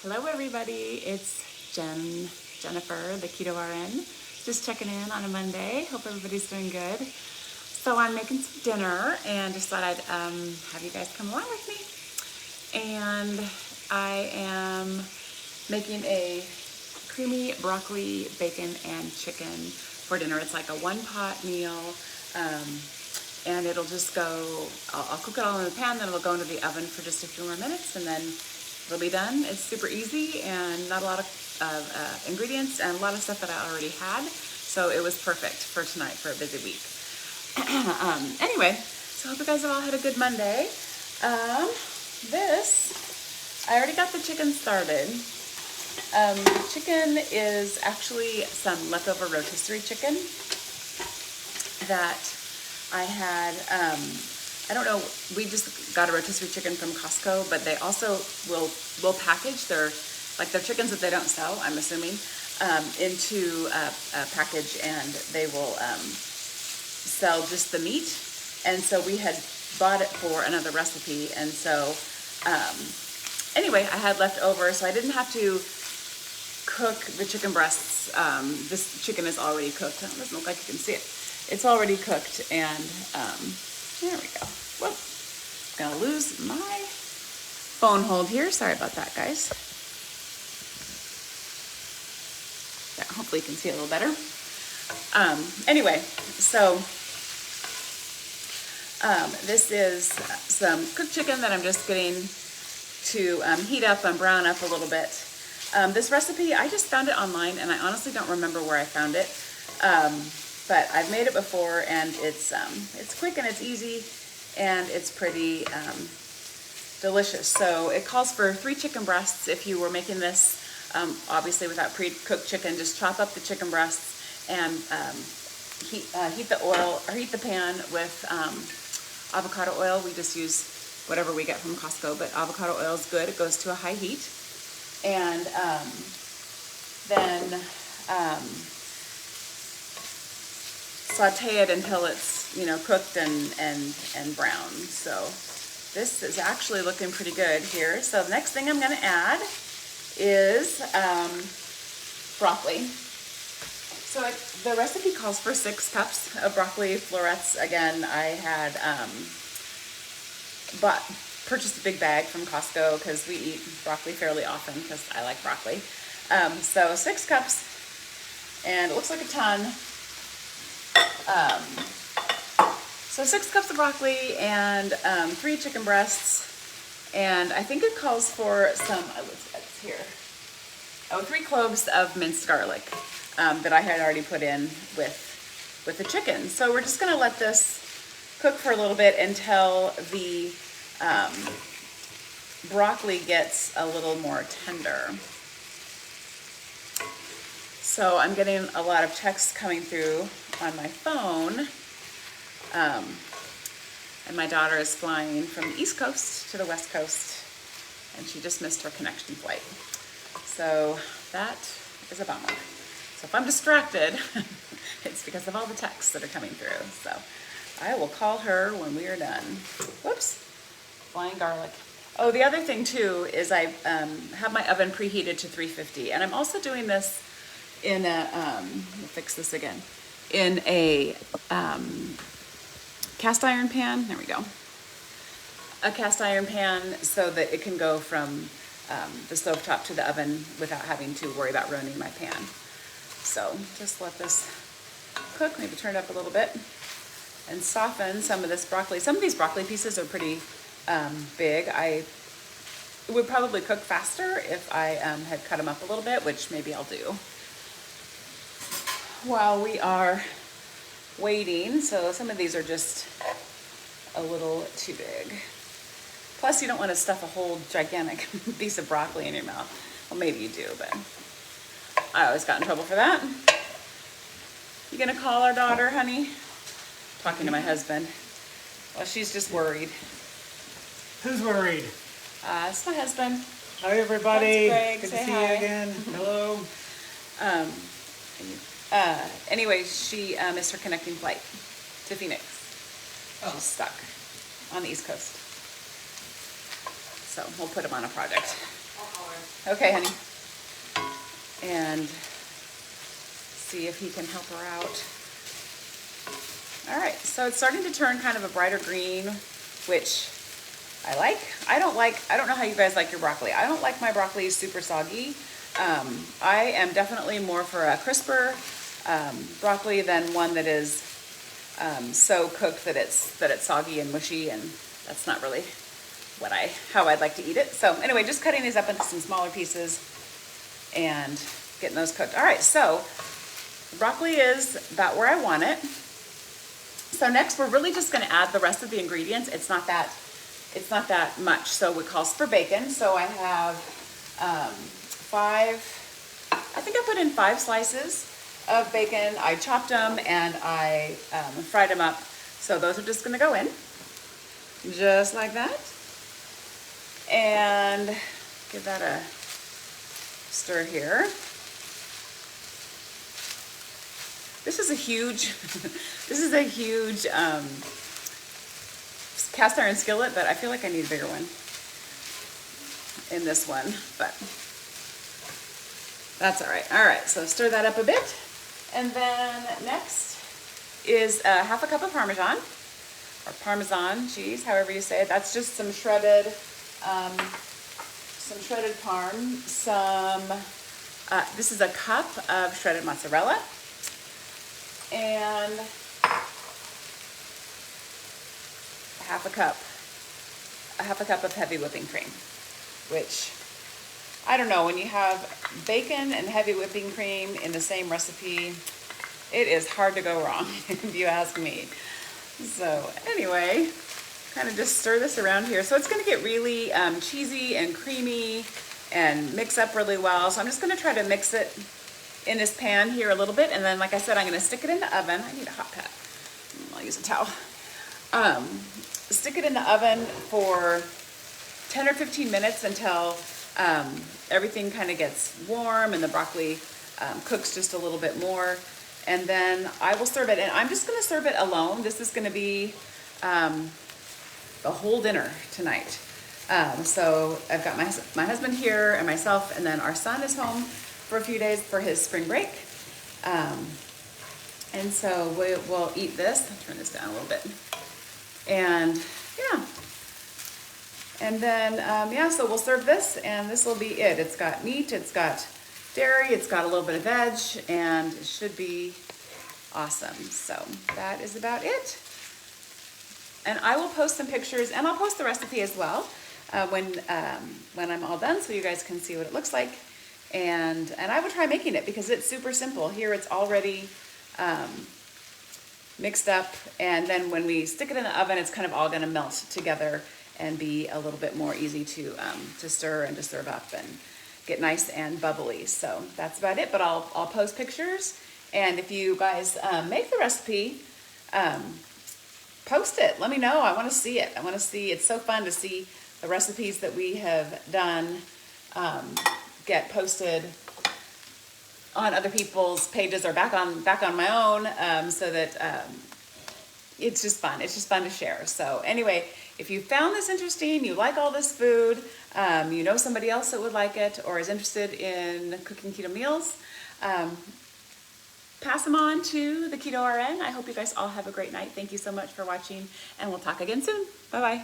Hello everybody, it's Jennifer, the Keto RN. Just checking in on a Monday. Hope everybody's doing good. So I'm making some dinner and just thought I'd have you guys come along with me. And I am making a creamy broccoli, bacon, and chicken for dinner. It's like a one-pot meal. And it'll just go, I'll cook it all in the pan, then it'll go into the oven for just a few more minutes, and then it'll be done. It's super easy and not a lot of ingredients and a lot of stuff that I already had. So it was perfect for tonight for a busy week. Anyway, so I hope you guys have all had a good Monday. I already got the chicken started. Chicken is actually some leftover rotisserie chicken that I had, I don't know, we just got a rotisserie chicken from Costco, but they also will package their chickens that they don't sell, I'm assuming, into a package, and they will sell just the meat. And so we had bought it for another recipe, and so anyway, I had leftover, so I didn't have to cook the chicken breasts. This chicken is already cooked. It doesn't look like you can see it. It's already cooked, and there we go. Whoop. I'm gonna lose my phone hold here. Sorry about that, guys. Yeah, hopefully you can see it a little better. Anyway, so this is some cooked chicken that I'm just getting to heat up and brown up a little bit. This recipe, I just found it online, and I honestly don't remember where I found it. But I've made it before, and it's quick and it's easy, and it's pretty delicious. So it calls for 3 chicken breasts. If you were making this, obviously without pre-cooked chicken, just chop up the chicken breasts and heat the oil, or heat the pan with avocado oil. We just use whatever we get from Costco, but avocado oil is good. It goes to a high heat, and then saute it until it's, cooked and brown. So this is actually looking pretty good here. So the next thing I'm going to add is broccoli. So the recipe calls for 6 cups of broccoli florets. Again, I had purchased a big bag from Costco because we eat broccoli fairly often because I like broccoli. So 6 cups, and it looks like a ton. So 6 cups of broccoli and 3 chicken breasts, and I think it calls for some, it's here, 3 cloves of minced garlic that I had already put in with the chicken. So we're just going to let this cook for a little bit until the broccoli gets a little more tender. So I'm getting a lot of texts coming through on my phone, and my daughter is flying from the East Coast to the West Coast, and she just missed her connection flight. So that is a bummer. So if I'm distracted, it's because of all the texts that are coming through. So I will call her when we are done. Whoops, flying garlic. Oh, the other thing too is I have my oven preheated to 350, and I'm also doing this in a, we'll fix this again, in a cast iron pan. There we go. A cast iron pan so that it can go from the stovetop to the oven without having to worry about ruining my pan. So just let this cook, maybe turn it up a little bit, and soften some of this broccoli. Some of these broccoli pieces are pretty big. It would probably cook faster if I had cut them up a little bit, which maybe I'll do while we are waiting. So some of these are just a little too big. Plus, you don't want to stuff a whole gigantic piece of broccoli in your mouth. Well, maybe you do, but I always got in trouble for that. You gonna call our daughter, honey? Talking to my husband. Well, she's just worried. Who's worried? It's my husband. Hi, everybody. Greg. Good Say to see hi. you again. Hello. Anyway, she missed her connecting flight to Phoenix. She's stuck on the East Coast. So we'll put him on a project. I'll call her. Okay, honey. And see if he can help her out. All right, so it's starting to turn kind of a brighter green, which I like. I don't know how you guys like your broccoli. I don't like my broccoli super soggy. I am definitely more for a crisper broccoli than one that is so cooked that it's soggy and mushy, and that's not really how I'd like to eat it. So anyway, just cutting these up into some smaller pieces and getting those cooked. All right, so the broccoli is about where I want it. So next, we're really just going to add the rest of the ingredients. It's not that much. So it calls for bacon. So I have I think I put in 5 slices of bacon. I chopped them and I fried them up. So those are just going to go in, just like that. And give that a stir here. This is a huge cast iron skillet, but I feel like I need a bigger one in this one, but that's all right. All right, so stir that up a bit. And then next is half a cup of Parmesan, or Parmesan cheese, however you say it. That's just some shredded parm, this is a cup of shredded mozzarella, and a half a cup of heavy whipping cream, which, I don't know, when you have bacon and heavy whipping cream in the same recipe, it is hard to go wrong, if you ask me. So anyway, kind of just stir this around here. So it's going to get really cheesy and creamy and mix up really well. So I'm just going to try to mix it in this pan here a little bit, and then, like I said, I'm going to stick it in the oven. I need a hot pad. I'll use a towel. Stick it in the oven for 10 or 15 minutes until everything kind of gets warm and the broccoli cooks just a little bit more. And then I will serve it, and I'm just going to serve it alone. This is going to be the whole dinner tonight. So I've got my husband here and myself, and then our son is home for a few days for his spring break. And so we'll eat this. I'll turn this down a little bit. And yeah. And then, yeah, so we'll serve this, and this will be it. It's got meat, it's got dairy, it's got a little bit of veg, and it should be awesome. So that is about it. And I will post some pictures, and I'll post the recipe as well when I'm all done, so you guys can see what it looks like. And I will try making it because it's super simple. Here it's already mixed up, and then when we stick it in the oven, it's kind of all going to melt together and be a little bit more easy to stir and to serve up and get nice and bubbly. So that's about it, but I'll post pictures, and if you guys make the recipe, post it. Let me know. I want to see it. I want to see. It's so fun to see the recipes that we have done get posted on other people's pages or back on my own, so that it's just fun. It's just fun to share. So anyway, if you found this interesting, you like all this food, you know somebody else that would like it or is interested in cooking keto meals, pass them on to the Keto RN. I hope you guys all have a great night. Thank you so much for watching, and we'll talk again soon. Bye-bye.